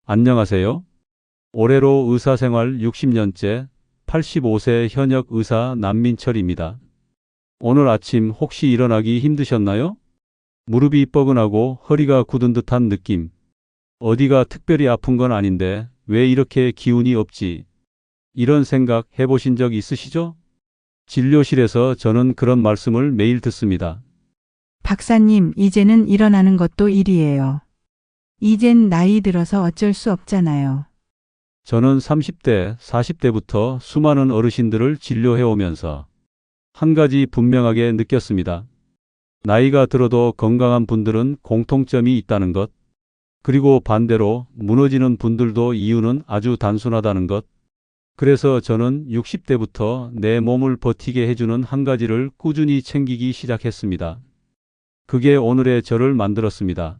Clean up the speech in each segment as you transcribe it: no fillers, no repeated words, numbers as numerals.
안녕하세요. 올해로 의사생활 60년째 85세 현역 의사 남민철입니다. 오늘 아침 혹시 일어나기 힘드셨나요? 무릎이 뻐근하고 허리가 굳은 듯한 느낌. 어디가 특별히 아픈 건 아닌데 왜 이렇게 기운이 없지? 이런 생각 해보신 적 있으시죠? 진료실에서 저는 그런 말씀을 매일 듣습니다. 박사님, 이제는 일어나는 것도 일이에요. 이젠 나이 들어서 어쩔 수 없잖아요. 저는 30대, 40대부터 수많은 어르신들을 진료해오면서 한 가지 분명하게 느꼈습니다. 나이가 들어도 건강한 분들은 공통점이 있다는 것, 그리고 반대로 무너지는 분들도 이유는 아주 단순하다는 것. 그래서 저는 60대부터 내 몸을 버티게 해주는 한 가지를 꾸준히 챙기기 시작했습니다. 그게 오늘의 저를 만들었습니다.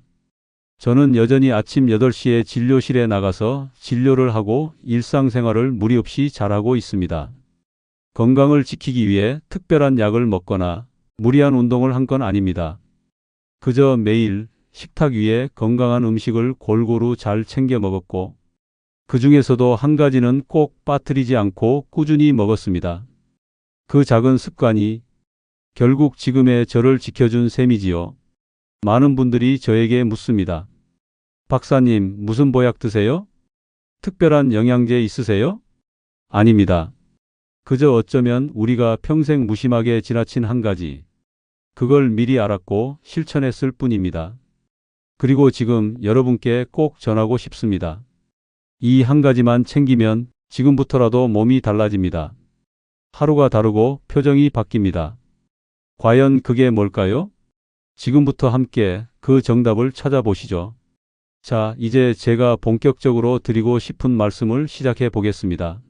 저는 여전히 아침 8시에 진료실에 나가서 진료를 하고 일상생활을 무리 없이 잘하고 있습니다. 건강을 지키기 위해 특별한 약을 먹거나 무리한 운동을 한 건 아닙니다. 그저 매일 식탁 위에 건강한 음식을 골고루 잘 챙겨 먹었고, 그 중에서도 한 가지는 꼭 빠뜨리지 않고 꾸준히 먹었습니다. 그 작은 습관이 결국 지금의 저를 지켜준 셈이지요. 많은 분들이 저에게 묻습니다. 박사님, 무슨 보약 드세요? 특별한 영양제 있으세요? 아닙니다. 그저 어쩌면 우리가 평생 무심하게 지나친 한 가지, 그걸 미리 알았고 실천했을 뿐입니다. 그리고 지금 여러분께 꼭 전하고 싶습니다. 이 한 가지만 챙기면 지금부터라도 몸이 달라집니다. 하루가 다르고 표정이 바뀝니다. 과연 그게 뭘까요? 지금부터 함께 그 정답을 찾아보시죠. 자, 이제 제가 본격적으로 드리고 싶은 말씀을 시작해 보겠습니다.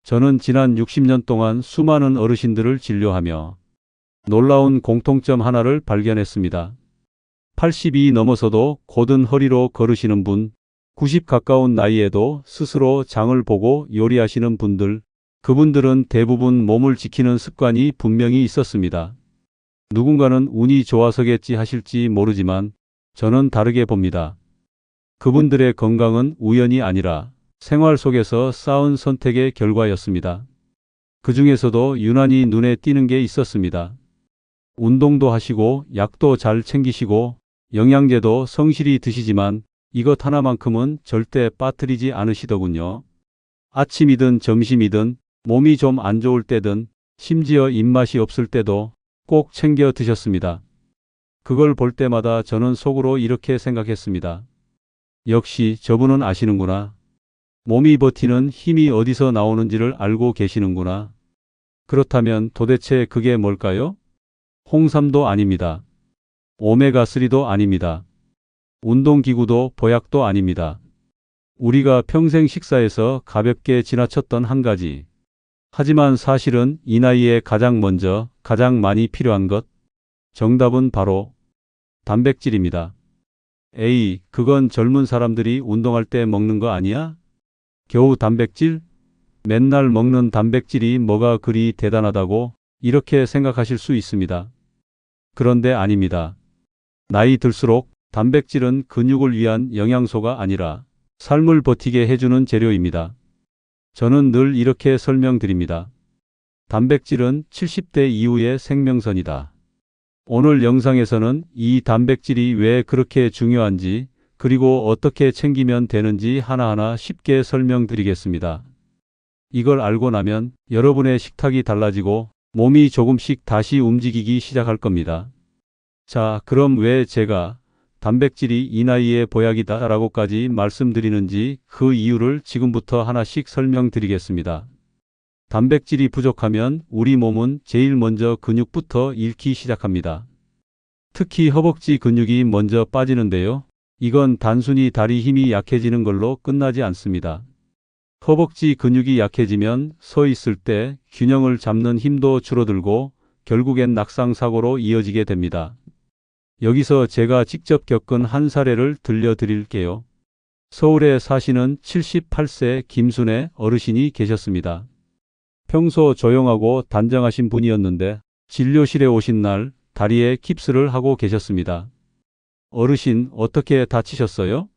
저는 지난 60년 동안 수많은 어르신들을 진료하며 놀라운 공통점 하나를 발견했습니다. 80이 넘어서도 곧은 허리로 걸으시는 분, 90 가까운 나이에도 스스로 장을 보고 요리하시는 분들, 그분들은 대부분 몸을 지키는 습관이 분명히 있었습니다. 누군가는 운이 좋아서겠지 하실지 모르지만 저는 다르게 봅니다. 그분들의 건강은 우연이 아니라 생활 속에서 쌓은 선택의 결과였습니다. 그 중에서도 유난히 눈에 띄는 게 있었습니다. 운동도 하시고 약도 잘 챙기시고 영양제도 성실히 드시지만 이것 하나만큼은 절대 빠뜨리지 않으시더군요. 아침이든 점심이든 몸이 좀 안 좋을 때든 심지어 입맛이 없을 때도 꼭 챙겨 드셨습니다. 그걸 볼 때마다 저는 속으로 이렇게 생각했습니다. 역시 저분은 아시는구나. 몸이 버티는 힘이 어디서 나오는지를 알고 계시는구나. 그렇다면 도대체 그게 뭘까요? 홍삼도 아닙니다. 오메가3도 아닙니다. 운동기구도 보약도 아닙니다. 우리가 평생 식사에서 가볍게 지나쳤던 한 가지. 하지만 사실은 이 나이에 가장 먼저, 가장 많이 필요한 것. 정답은 바로 단백질입니다. 에이, 그건 젊은 사람들이 운동할 때 먹는 거 아니야? 겨우 단백질? 맨날 먹는 단백질이 뭐가 그리 대단하다고 이렇게 생각하실 수 있습니다. 그런데 아닙니다. 나이 들수록 단백질은 근육을 위한 영양소가 아니라 삶을 버티게 해주는 재료입니다. 저는 늘 이렇게 설명드립니다. 단백질은 70대 이후의 생명선이다. 오늘 영상에서는 이 단백질이 왜 그렇게 중요한지, 그리고 어떻게 챙기면 되는지 하나하나 쉽게 설명드리겠습니다. 이걸 알고 나면 여러분의 식탁이 달라지고 몸이 조금씩 다시 움직이기 시작할 겁니다. 자, 그럼 왜 제가 단백질이 이 나이에 보약이다 라고까지 말씀드리는지 그 이유를 지금부터 하나씩 설명드리겠습니다. 단백질이 부족하면 우리 몸은 제일 먼저 근육부터 잃기 시작합니다. 특히 허벅지 근육이 먼저 빠지는데요. 이건 단순히 다리 힘이 약해지는 걸로 끝나지 않습니다. 허벅지 근육이 약해지면 서 있을 때 균형을 잡는 힘도 줄어들고 결국엔 낙상사고로 이어지게 됩니다. 여기서 제가 직접 겪은 한 사례를 들려드릴게요. 서울에 사시는 78세 김순애 어르신이 계셨습니다. 평소 조용하고 단정하신 분이었는데 진료실에 오신 날 다리에 깁스를 하고 계셨습니다. 어르신, 어떻게 다치셨어요?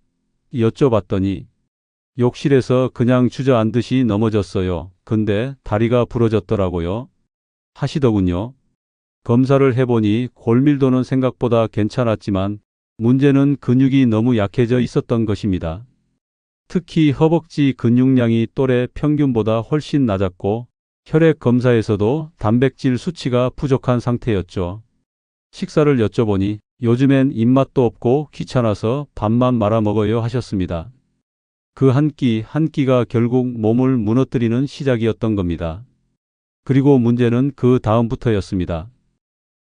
여쭤봤더니 욕실에서 그냥 주저앉듯이 넘어졌어요. 근데 다리가 부러졌더라고요. 하시더군요. 검사를 해보니 골밀도는 생각보다 괜찮았지만 문제는 근육이 너무 약해져 있었던 것입니다. 특히 허벅지 근육량이 또래 평균보다 훨씬 낮았고 혈액 검사에서도 단백질 수치가 부족한 상태였죠. 식사를 여쭤보니 요즘엔 입맛도 없고 귀찮아서 밥만 말아 먹어요 하셨습니다. 그 한 끼 한 끼가 결국 몸을 무너뜨리는 시작이었던 겁니다. 그리고 문제는 그 다음부터였습니다.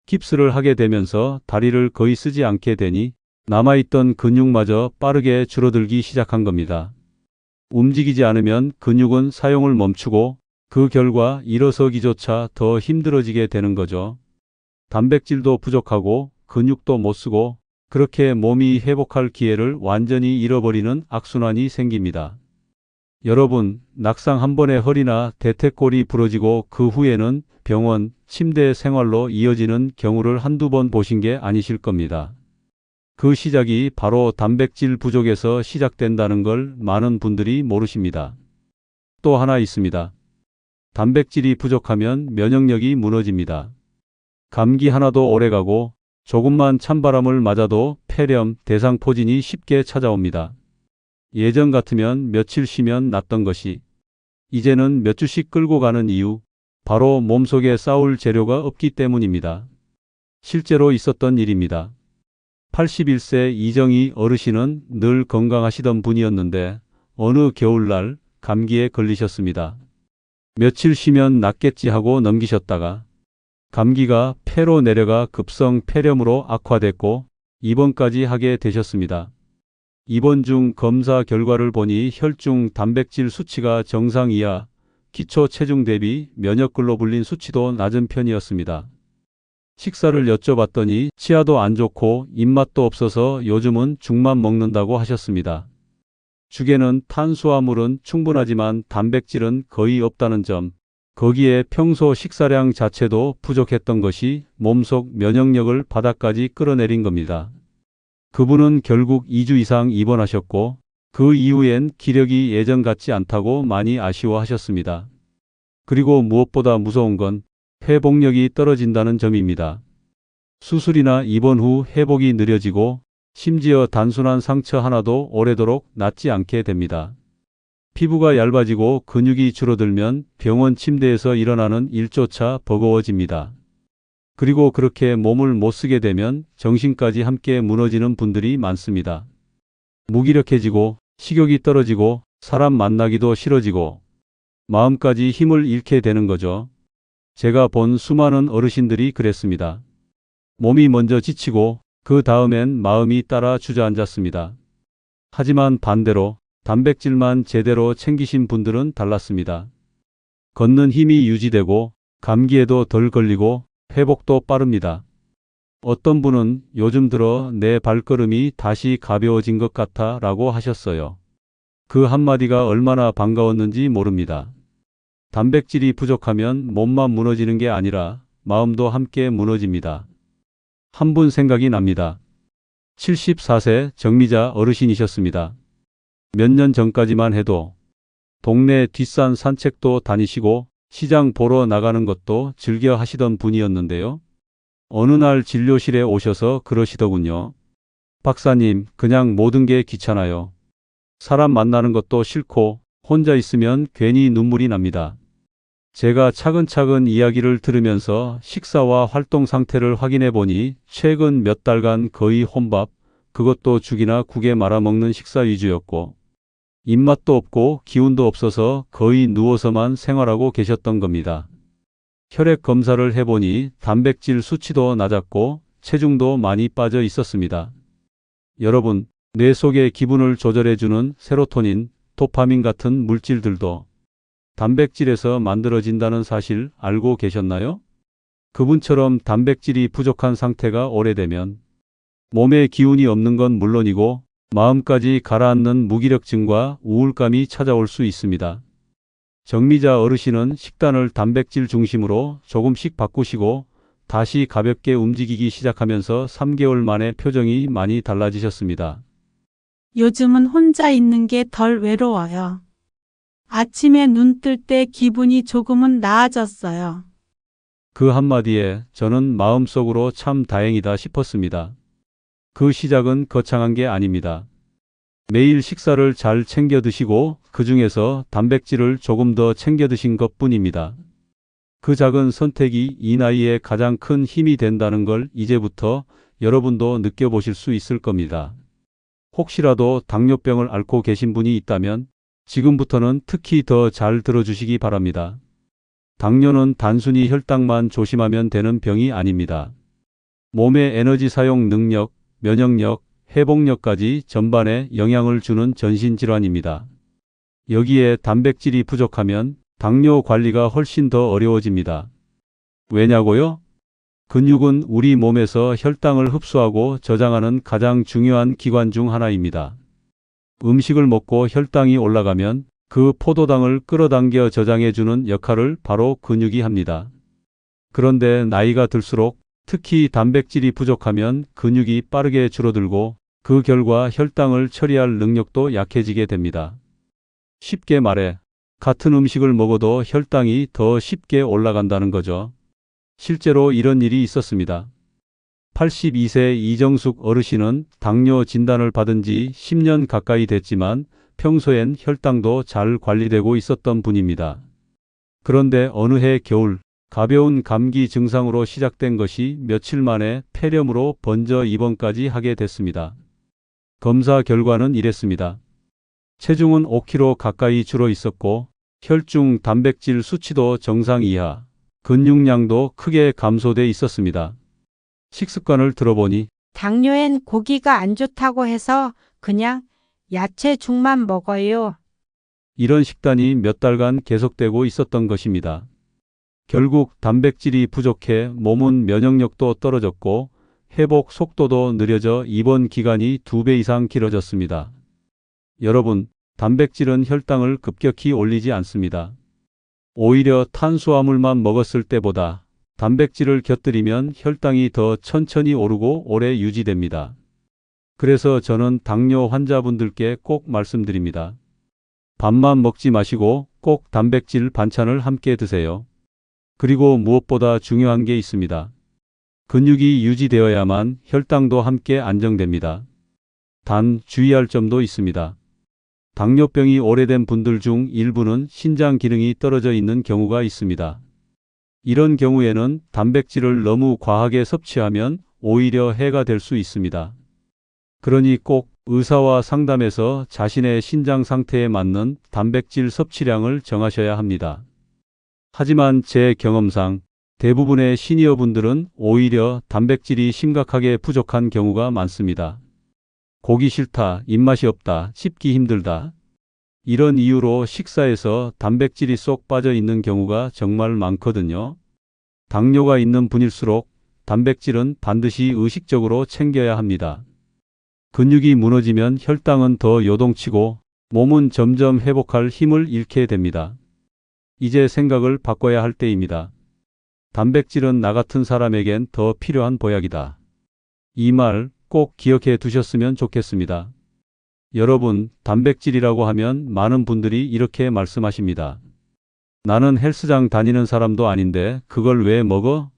깁스를 하게 되면서 다리를 거의 쓰지 않게 되니 남아있던 근육마저 빠르게 줄어들기 시작한 겁니다. 움직이지 않으면 근육은 사용을 멈추고 그 결과 일어서기조차 더 힘들어지게 되는 거죠. 단백질도 부족하고 근육도 못 쓰고 그렇게 몸이 회복할 기회를 완전히 잃어버리는 악순환이 생깁니다. 여러분, 낙상 한 번에 허리나 대퇴골이 부러지고 그 후에는 병원, 침대 생활로 이어지는 경우를 한두 번 보신 게 아니실 겁니다. 그 시작이 바로 단백질 부족에서 시작된다는 걸 많은 분들이 모르십니다. 또 하나 있습니다. 단백질이 부족하면 면역력이 무너집니다. 감기 하나도 오래가고 조금만 찬바람을 맞아도 폐렴, 대상포진이 쉽게 찾아옵니다. 예전 같으면 며칠 쉬면 낫던 것이 이제는 몇 주씩 끌고 가는 이유, 바로 몸속에 싸울 재료가 없기 때문입니다. 실제로 있었던 일입니다. 81세 이정희 어르신은 늘 건강하시던 분이었는데 어느 겨울날 감기에 걸리셨습니다. 며칠 쉬면 낫겠지 하고 넘기셨다가 감기가 폐로 내려가 급성 폐렴으로 악화됐고 입원까지 하게 되셨습니다. 입원 중 검사 결과를 보니 혈중 단백질 수치가 정상 이하, 기초 체중 대비 면역글로불린 수치도 낮은 편이었습니다. 식사를 여쭤봤더니 치아도 안 좋고 입맛도 없어서 요즘은 죽만 먹는다고 하셨습니다. 죽에는 탄수화물은 충분하지만 단백질은 거의 없다는 점, 거기에 평소 식사량 자체도 부족했던 것이 몸속 면역력을 바닥까지 끌어내린 겁니다. 그분은 결국 2주 이상 입원하셨고 그 이후엔 기력이 예전 같지 않다고 많이 아쉬워하셨습니다. 그리고 무엇보다 무서운 건 회복력이 떨어진다는 점입니다. 수술이나 입원 후 회복이 느려지고 심지어 단순한 상처 하나도 오래도록 낫지 않게 됩니다. 피부가 얇아지고 근육이 줄어들면 병원 침대에서 일어나는 일조차 버거워집니다. 그리고 그렇게 몸을 못 쓰게 되면 정신까지 함께 무너지는 분들이 많습니다. 무기력해지고 식욕이 떨어지고 사람 만나기도 싫어지고 마음까지 힘을 잃게 되는 거죠. 제가 본 수많은 어르신들이 그랬습니다. 몸이 먼저 지치고 그 다음엔 마음이 따라 주저앉았습니다. 하지만 반대로 단백질만 제대로 챙기신 분들은 달랐습니다. 걷는 힘이 유지되고 감기에도 덜 걸리고 회복도 빠릅니다. 어떤 분은 요즘 들어 내 발걸음이 다시 가벼워진 것 같아 라고 하셨어요. 그 한마디가 얼마나 반가웠는지 모릅니다. 단백질이 부족하면 몸만 무너지는 게 아니라 마음도 함께 무너집니다. 한 분 생각이 납니다. 74세 정미자 어르신이셨습니다. 몇 년 전까지만 해도 동네 뒷산 산책도 다니시고 시장 보러 나가는 것도 즐겨 하시던 분이었는데요. 어느 날 진료실에 오셔서 그러시더군요. 박사님, 그냥 모든 게 귀찮아요. 사람 만나는 것도 싫고 혼자 있으면 괜히 눈물이 납니다. 제가 차근차근 이야기를 들으면서 식사와 활동 상태를 확인해 보니 최근 몇 달간 거의 혼밥, 그것도 죽이나 국에 말아먹는 식사 위주였고 입맛도 없고 기운도 없어서 거의 누워서만 생활하고 계셨던 겁니다. 혈액 검사를 해보니 단백질 수치도 낮았고 체중도 많이 빠져 있었습니다. 여러분, 뇌 속의 기분을 조절해주는 세로토닌, 도파민 같은 물질들도 단백질에서 만들어진다는 사실 알고 계셨나요? 그분처럼 단백질이 부족한 상태가 오래되면 몸에 기운이 없는 건 물론이고 마음까지 가라앉는 무기력증과 우울감이 찾아올 수 있습니다. 정미자 어르신은 식단을 단백질 중심으로 조금씩 바꾸시고 다시 가볍게 움직이기 시작하면서 3개월 만에 표정이 많이 달라지셨습니다. 요즘은 혼자 있는 게 덜 외로워요. 아침에 눈 뜰 때 기분이 조금은 나아졌어요. 그 한마디에 저는 마음속으로 참 다행이다 싶었습니다. 그 시작은 거창한 게 아닙니다. 매일 식사를 잘 챙겨 드시고 그 중에서 단백질을 조금 더 챙겨 드신 것 뿐입니다. 그 작은 선택이 이 나이에 가장 큰 힘이 된다는 걸 이제부터 여러분도 느껴보실 수 있을 겁니다. 혹시라도 당뇨병을 앓고 계신 분이 있다면 지금부터는 특히 더 잘 들어주시기 바랍니다. 당뇨는 단순히 혈당만 조심하면 되는 병이 아닙니다. 몸의 에너지 사용 능력, 면역력, 회복력까지 전반에 영향을 주는 전신질환입니다. 여기에 단백질이 부족하면 당뇨 관리가 훨씬 더 어려워집니다. 왜냐고요? 근육은 우리 몸에서 혈당을 흡수하고 저장하는 가장 중요한 기관 중 하나입니다. 음식을 먹고 혈당이 올라가면 그 포도당을 끌어당겨 저장해주는 역할을 바로 근육이 합니다. 그런데 나이가 들수록 특히 단백질이 부족하면 근육이 빠르게 줄어들고 그 결과 혈당을 처리할 능력도 약해지게 됩니다. 쉽게 말해 같은 음식을 먹어도 혈당이 더 쉽게 올라간다는 거죠. 실제로 이런 일이 있었습니다. 82세 이정숙 어르신은 당뇨 진단을 받은 지 10년 가까이 됐지만 평소엔 혈당도 잘 관리되고 있었던 분입니다. 그런데 어느 해 겨울 가벼운 감기 증상으로 시작된 것이 며칠 만에 폐렴으로 번져 입원까지 하게 됐습니다. 검사 결과는 이랬습니다. 체중은 5kg 가까이 줄어 있었고 혈중 단백질 수치도 정상 이하, 근육량도 크게 감소돼 있었습니다. 식습관을 들어보니 당뇨엔 고기가 안 좋다고 해서 그냥 야채죽만 먹어요. 이런 식단이 몇 달간 계속되고 있었던 것입니다. 결국 단백질이 부족해 몸은 면역력도 떨어졌고 회복 속도도 느려져 입원 기간이 2배 이상 길어졌습니다. 여러분, 단백질은 혈당을 급격히 올리지 않습니다. 오히려 탄수화물만 먹었을 때보다 단백질을 곁들이면 혈당이 더 천천히 오르고 오래 유지됩니다. 그래서 저는 당뇨 환자분들께 꼭 말씀드립니다. 밥만 먹지 마시고 꼭 단백질 반찬을 함께 드세요. 그리고 무엇보다 중요한 게 있습니다. 근육이 유지되어야만 혈당도 함께 안정됩니다. 단 주의할 점도 있습니다. 당뇨병이 오래된 분들 중 일부는 신장 기능이 떨어져 있는 경우가 있습니다. 이런 경우에는 단백질을 너무 과하게 섭취하면 오히려 해가 될 수 있습니다. 그러니 꼭 의사와 상담해서 자신의 신장 상태에 맞는 단백질 섭취량을 정하셔야 합니다. 하지만 제 경험상 대부분의 시니어 분들은 오히려 단백질이 심각하게 부족한 경우가 많습니다. 고기 싫다, 입맛이 없다, 씹기 힘들다. 이런 이유로 식사에서 단백질이 쏙 빠져 있는 경우가 정말 많거든요. 당뇨가 있는 분일수록 단백질은 반드시 의식적으로 챙겨야 합니다. 근육이 무너지면 혈당은 더 요동치고 몸은 점점 회복할 힘을 잃게 됩니다. 이제 생각을 바꿔야 할 때입니다. 단백질은 나 같은 사람에겐 더 필요한 보약이다. 이 말 꼭 기억해 두셨으면 좋겠습니다. 여러분, 단백질이라고 하면 많은 분들이 이렇게 말씀하십니다. 나는 헬스장 다니는 사람도 아닌데 그걸 왜 먹어?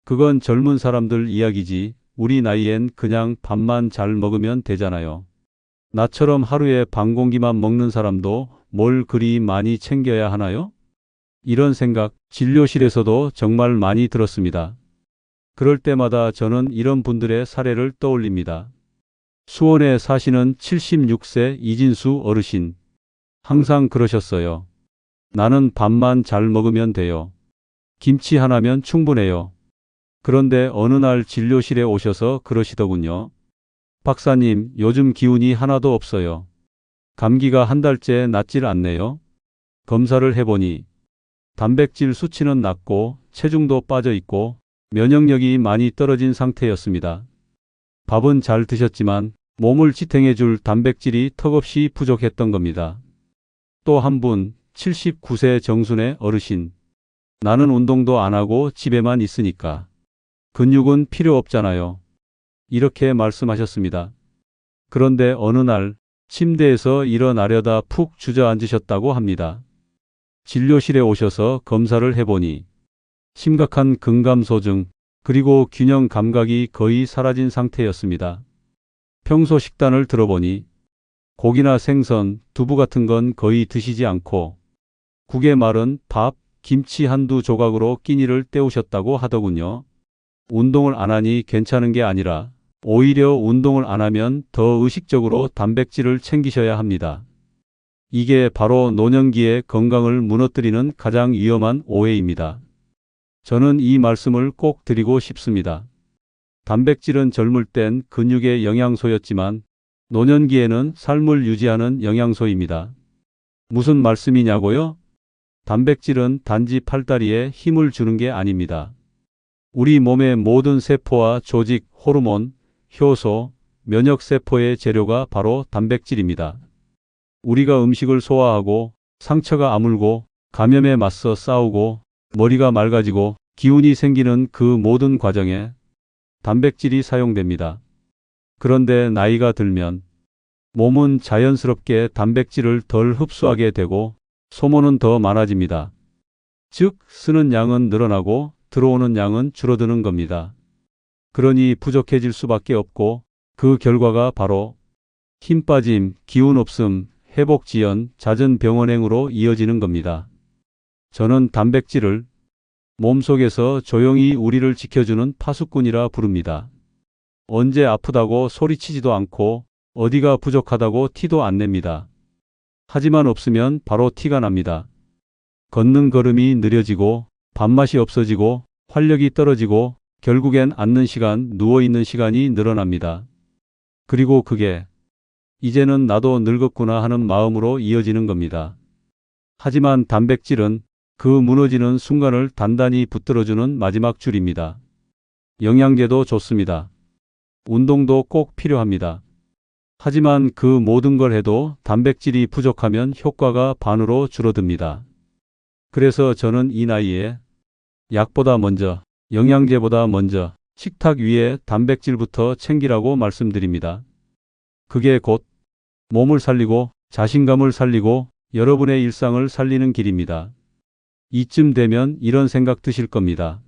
그건 젊은 사람들 이야기지. 우리 나이엔 그냥 밥만 잘 먹으면 되잖아요. 나처럼 하루에 반 공기만 먹는 사람도 뭘 그리 많이 챙겨야 하나요? 이런 생각 진료실에서도 정말 많이 들었습니다. 그럴 때마다 저는 이런 분들의 사례를 떠올립니다. 수원에 사시는 76세 이진수 어르신. 항상 그러셨어요. 나는 밥만 잘 먹으면 돼요. 김치 하나면 충분해요. 그런데 어느 날 진료실에 오셔서 그러시더군요. 박사님, 요즘 기운이 하나도 없어요. 감기가 한 달째 낫질 않네요. 검사를 해보니 단백질 수치는 낮고 체중도 빠져 있고 면역력이 많이 떨어진 상태였습니다. 밥은 잘 드셨지만 몸을 지탱해줄 단백질이 턱없이 부족했던 겁니다. 또 한 분, 79세 정순의 어르신. 나는 운동도 안 하고 집에만 있으니까. 근육은 필요 없잖아요. 이렇게 말씀하셨습니다. 그런데 어느 날 침대에서 일어나려다 푹 주저앉으셨다고 합니다. 진료실에 오셔서 검사를 해보니 심각한 근감소증 그리고 균형 감각이 거의 사라진 상태였습니다. 평소 식단을 들어보니 고기나 생선, 두부 같은 건 거의 드시지 않고 국에 마른 밥, 김치 한두 조각으로 끼니를 때우셨다고 하더군요. 운동을 안 하니 괜찮은 게 아니라 오히려 운동을 안 하면 더 의식적으로 단백질을 챙기셔야 합니다. 이게 바로 노년기의 건강을 무너뜨리는 가장 위험한 오해입니다. 저는 이 말씀을 꼭 드리고 싶습니다. 단백질은 젊을 땐 근육의 영양소였지만 노년기에는 삶을 유지하는 영양소입니다. 무슨 말씀이냐고요? 단백질은 단지 팔다리에 힘을 주는 게 아닙니다. 우리 몸의 모든 세포와 조직, 호르몬, 효소, 면역세포의 재료가 바로 단백질입니다. 우리가 음식을 소화하고 상처가 아물고 감염에 맞서 싸우고 머리가 맑아지고 기운이 생기는 그 모든 과정에 단백질이 사용됩니다. 그런데 나이가 들면 몸은 자연스럽게 단백질을 덜 흡수하게 되고 소모는 더 많아집니다. 즉, 쓰는 양은 늘어나고 들어오는 양은 줄어드는 겁니다. 그러니 부족해질 수밖에 없고 그 결과가 바로 힘 빠짐, 기운 없음, 회복 지연, 잦은 병원행으로 이어지는 겁니다. 저는 단백질을 몸속에서 조용히 우리를 지켜주는 파수꾼이라 부릅니다. 언제 아프다고 소리치지도 않고 어디가 부족하다고 티도 안 냅니다. 하지만 없으면 바로 티가 납니다. 걷는 걸음이 느려지고 밥맛이 없어지고 활력이 떨어지고 결국엔 앉는 시간, 누워있는 시간이 늘어납니다. 그리고 그게 이제는 나도 늙었구나 하는 마음으로 이어지는 겁니다. 하지만 단백질은 그 무너지는 순간을 단단히 붙들어주는 마지막 줄입니다. 영양제도 좋습니다. 운동도 꼭 필요합니다. 하지만 그 모든 걸 해도 단백질이 부족하면 효과가 반으로 줄어듭니다. 그래서 저는 이 나이에 약보다 먼저, 영양제보다 먼저 식탁 위에 단백질부터 챙기라고 말씀드립니다. 그게 곧 몸을 살리고 자신감을 살리고 여러분의 일상을 살리는 길입니다. 이쯤 되면 이런 생각 드실 겁니다.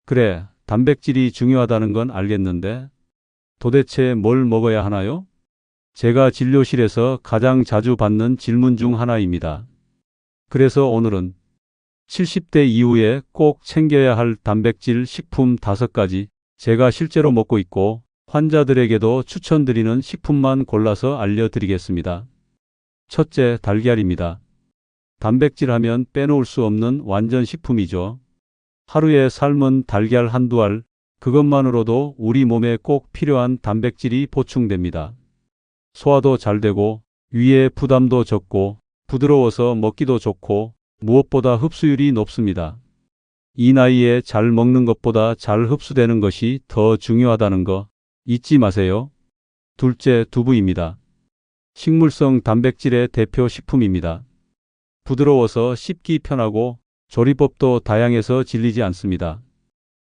그래, 단백질이 중요하다는 건 알겠는데 도대체 뭘 먹어야 하나요? 제가 진료실에서 가장 자주 받는 질문 중 하나입니다. 그래서 오늘은 70대 이후에 꼭 챙겨야 할 단백질 식품 5가지, 제가 실제로 먹고 있고 환자들에게도 추천드리는 식품만 골라서 알려드리겠습니다. 첫째, 달걀입니다. 단백질 하면 빼놓을 수 없는 완전 식품이죠. 하루에 삶은 달걀 한두 알, 그것만으로도 우리 몸에 꼭 필요한 단백질이 보충됩니다. 소화도 잘 되고 위에 부담도 적고 부드러워서 먹기도 좋고 무엇보다 흡수율이 높습니다. 이 나이에 잘 먹는 것보다 잘 흡수되는 것이 더 중요하다는 거 잊지 마세요. 둘째, 두부입니다. 식물성 단백질의 대표 식품입니다. 부드러워서 씹기 편하고 조리법도 다양해서 질리지 않습니다.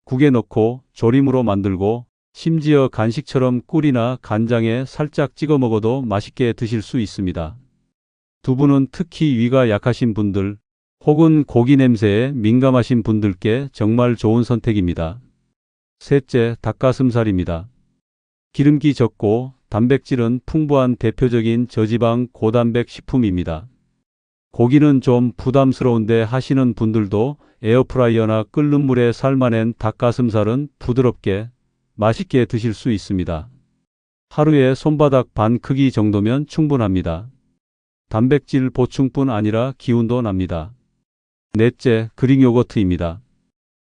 국에 넣고 조림으로 만들고 심지어 간식처럼 꿀이나 간장에 살짝 찍어 먹어도 맛있게 드실 수 있습니다. 두부는 특히 위가 약하신 분들 혹은 고기 냄새에 민감하신 분들께 정말 좋은 선택입니다. 셋째, 닭가슴살입니다. 기름기 적고 단백질은 풍부한 대표적인 저지방 고단백 식품입니다. 고기는 좀 부담스러운데 하시는 분들도 에어프라이어나 끓는 물에 삶아낸 닭가슴살은 부드럽게 맛있게 드실 수 있습니다. 하루에 손바닥 반 크기 정도면 충분합니다. 단백질 보충뿐 아니라 기운도 납니다. 넷째, 그릭 요거트입니다.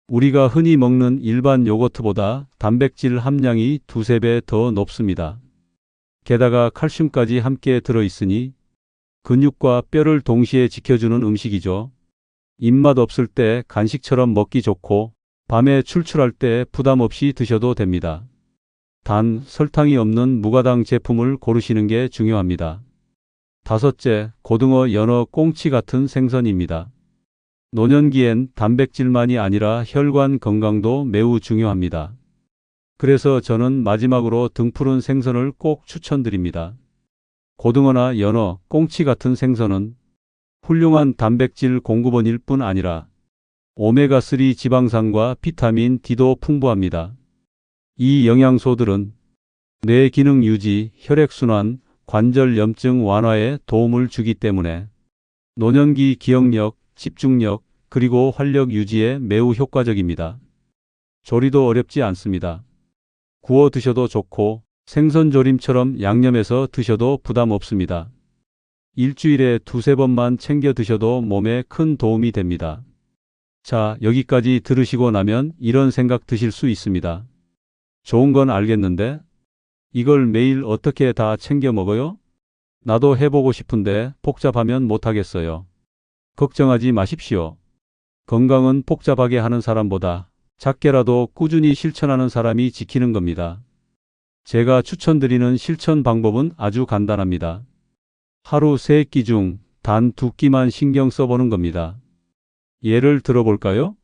우리가 흔히 먹는 일반 요거트보다 단백질 함량이 2~3배 더 높습니다. 게다가 칼슘까지 함께 들어있으니 근육과 뼈를 동시에 지켜주는 음식이죠. 입맛 없을 때 간식처럼 먹기 좋고 밤에 출출할 때 부담 없이 드셔도 됩니다. 단, 설탕이 없는 무가당 제품을 고르시는 게 중요합니다. 다섯째, 고등어, 연어, 꽁치 같은 생선입니다. 노년기엔 단백질만이 아니라 혈관 건강도 매우 중요합니다. 그래서 저는 마지막으로 등푸른 생선을 꼭 추천드립니다. 고등어나 연어, 꽁치 같은 생선은 훌륭한 단백질 공급원일 뿐 아니라 오메가3 지방산과 비타민 D도 풍부합니다. 이 영양소들은 뇌 기능 유지, 혈액순환, 관절 염증 완화에 도움을 주기 때문에 노년기 기억력, 집중력, 그리고 활력 유지에 매우 효과적입니다. 조리도 어렵지 않습니다. 구워 드셔도 좋고 생선조림처럼 양념해서 드셔도 부담 없습니다. 일주일에 두세 번만 챙겨 드셔도 몸에 큰 도움이 됩니다. 자, 여기까지 들으시고 나면 이런 생각 드실 수 있습니다. 좋은 건 알겠는데 이걸 매일 어떻게 다 챙겨 먹어요? 나도 해보고 싶은데 복잡하면 못하겠어요. 걱정하지 마십시오. 건강은 복잡하게 하는 사람보다 작게라도 꾸준히 실천하는 사람이 지키는 겁니다. 제가 추천드리는 실천 방법은 아주 간단합니다. 하루 3끼 중 단 2끼만 신경 써보는 겁니다. 예를 들어볼까요?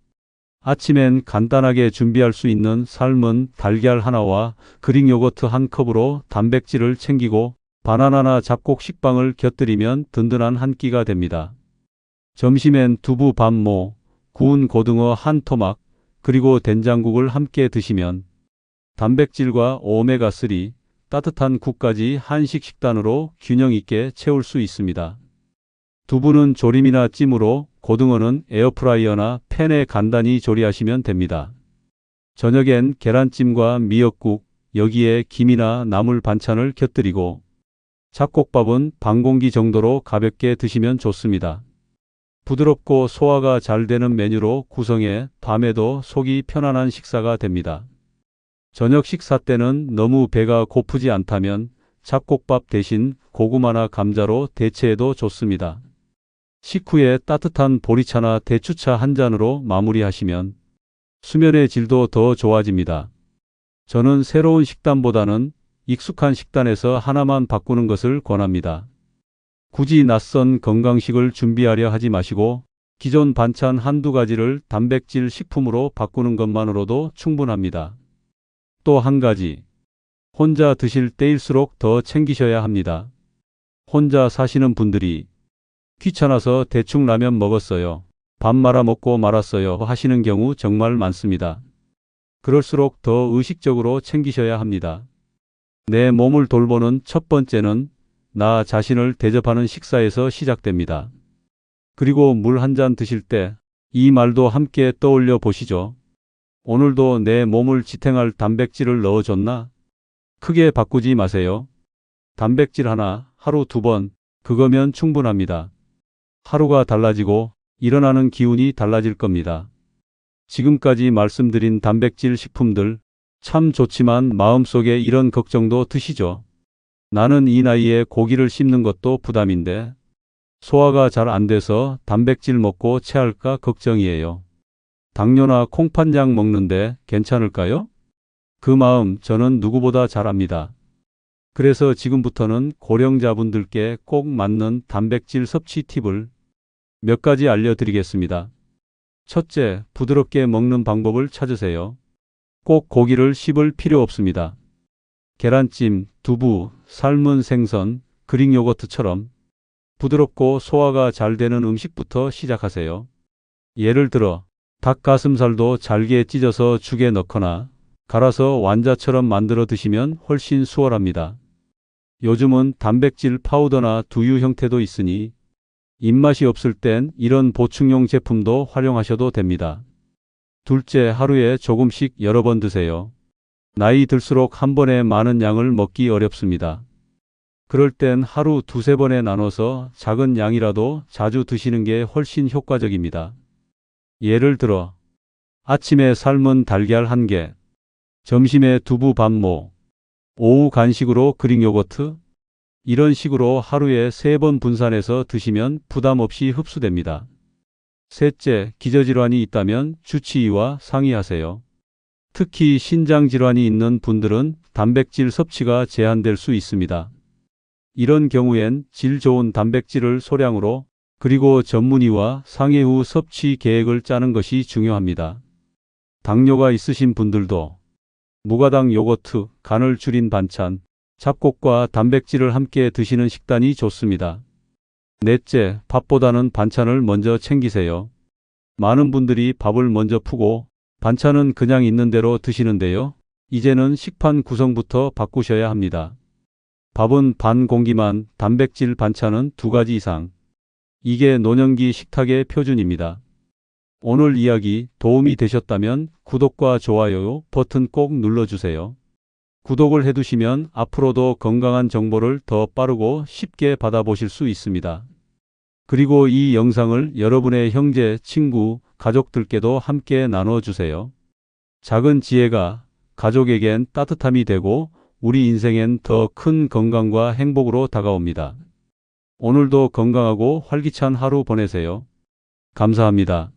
아침엔 간단하게 준비할 수 있는 삶은 달걀 하나와 그릭 요거트 한 컵으로 단백질을 챙기고 바나나나 잡곡 식빵을 곁들이면 든든한 한 끼가 됩니다. 점심엔 두부 반모, 구운 고등어 한 토막, 그리고 된장국을 함께 드시면 단백질과 오메가3, 따뜻한 국까지 한식 식단으로 균형 있게 채울 수 있습니다. 두부는 조림이나 찜으로, 고등어는 에어프라이어나 팬에 간단히 조리하시면 됩니다. 저녁엔 계란찜과 미역국, 여기에 김이나 나물 반찬을 곁들이고 잡곡밥은 반 공기 정도로 가볍게 드시면 좋습니다. 부드럽고 소화가 잘 되는 메뉴로 구성해 밤에도 속이 편안한 식사가 됩니다. 저녁 식사 때는 너무 배가 고프지 않다면 잡곡밥 대신 고구마나 감자로 대체해도 좋습니다. 식후에 따뜻한 보리차나 대추차 한 잔으로 마무리하시면 수면의 질도 더 좋아집니다. 저는 새로운 식단보다는 익숙한 식단에서 하나만 바꾸는 것을 권합니다. 굳이 낯선 건강식을 준비하려 하지 마시고 기존 반찬 한두 가지를 단백질 식품으로 바꾸는 것만으로도 충분합니다. 또 한 가지, 혼자 드실 때일수록 더 챙기셔야 합니다. 혼자 사시는 분들이 귀찮아서 대충 라면 먹었어요, 밥 말아 먹고 말았어요 하시는 경우 정말 많습니다. 그럴수록 더 의식적으로 챙기셔야 합니다. 내 몸을 돌보는 첫 번째는 나 자신을 대접하는 식사에서 시작됩니다. 그리고 물 한 잔 드실 때 이 말도 함께 떠올려 보시죠. 오늘도 내 몸을 지탱할 단백질을 넣어줬나? 크게 바꾸지 마세요. 단백질 하나, 하루 2번, 그거면 충분합니다. 하루가 달라지고 일어나는 기운이 달라질 겁니다. 지금까지 말씀드린 단백질 식품들 참 좋지만 마음속에 이런 걱정도 드시죠? 나는 이 나이에 고기를 씹는 것도 부담인데 소화가 잘 안 돼서 단백질 먹고 체할까 걱정이에요. 당뇨나 콩팥냥 먹는데 괜찮을까요? 그 마음 저는 누구보다 잘 압니다. 그래서 지금부터는 고령자분들께 꼭 맞는 단백질 섭취 팁을 몇 가지 알려드리겠습니다. 첫째, 부드럽게 먹는 방법을 찾으세요. 꼭 고기를 씹을 필요 없습니다. 계란찜, 두부, 삶은 생선, 그릭 요거트처럼 부드럽고 소화가 잘 되는 음식부터 시작하세요. 예를 들어 닭가슴살도 잘게 찢어서 죽에 넣거나 갈아서 완자처럼 만들어 드시면 훨씬 수월합니다. 요즘은 단백질 파우더나 두유 형태도 있으니 입맛이 없을 땐 이런 보충용 제품도 활용하셔도 됩니다. 둘째, 하루에 조금씩 여러 번 드세요. 나이 들수록 한 번에 많은 양을 먹기 어렵습니다. 그럴 땐 하루 2-3번에 나눠서 작은 양이라도 자주 드시는 게 훨씬 효과적입니다. 예를 들어 아침에 삶은 달걀 1개, 점심에 두부 반모, 오후 간식으로 그릭 요거트, 이런 식으로 하루에 3번 분산해서 드시면 부담 없이 흡수됩니다. 셋째, 기저질환이 있다면 주치의와 상의하세요. 특히 신장질환이 있는 분들은 단백질 섭취가 제한될 수 있습니다. 이런 경우엔 질 좋은 단백질을 소량으로 그리고 전문의와 상의 후 섭취 계획을 짜는 것이 중요합니다. 당뇨가 있으신 분들도 무가당 요거트, 간을 줄인 반찬, 잡곡과 단백질을 함께 드시는 식단이 좋습니다. 넷째, 밥보다는 반찬을 먼저 챙기세요. 많은 분들이 밥을 먼저 푸고 반찬은 그냥 있는 대로 드시는데요. 이제는 식판 구성부터 바꾸셔야 합니다. 밥은 반 공기만, 단백질 반찬은 2가지 이상. 이게 노년기 식탁의 표준입니다. 오늘 이야기 도움이 되셨다면 구독과 좋아요 버튼 꼭 눌러주세요. 구독을 해두시면 앞으로도 건강한 정보를 더 빠르고 쉽게 받아보실 수 있습니다. 그리고 이 영상을 여러분의 형제, 친구, 가족들께도 함께 나눠주세요. 작은 지혜가 가족에겐 따뜻함이 되고 우리 인생엔 더 큰 건강과 행복으로 다가옵니다. 오늘도 건강하고 활기찬 하루 보내세요. 감사합니다.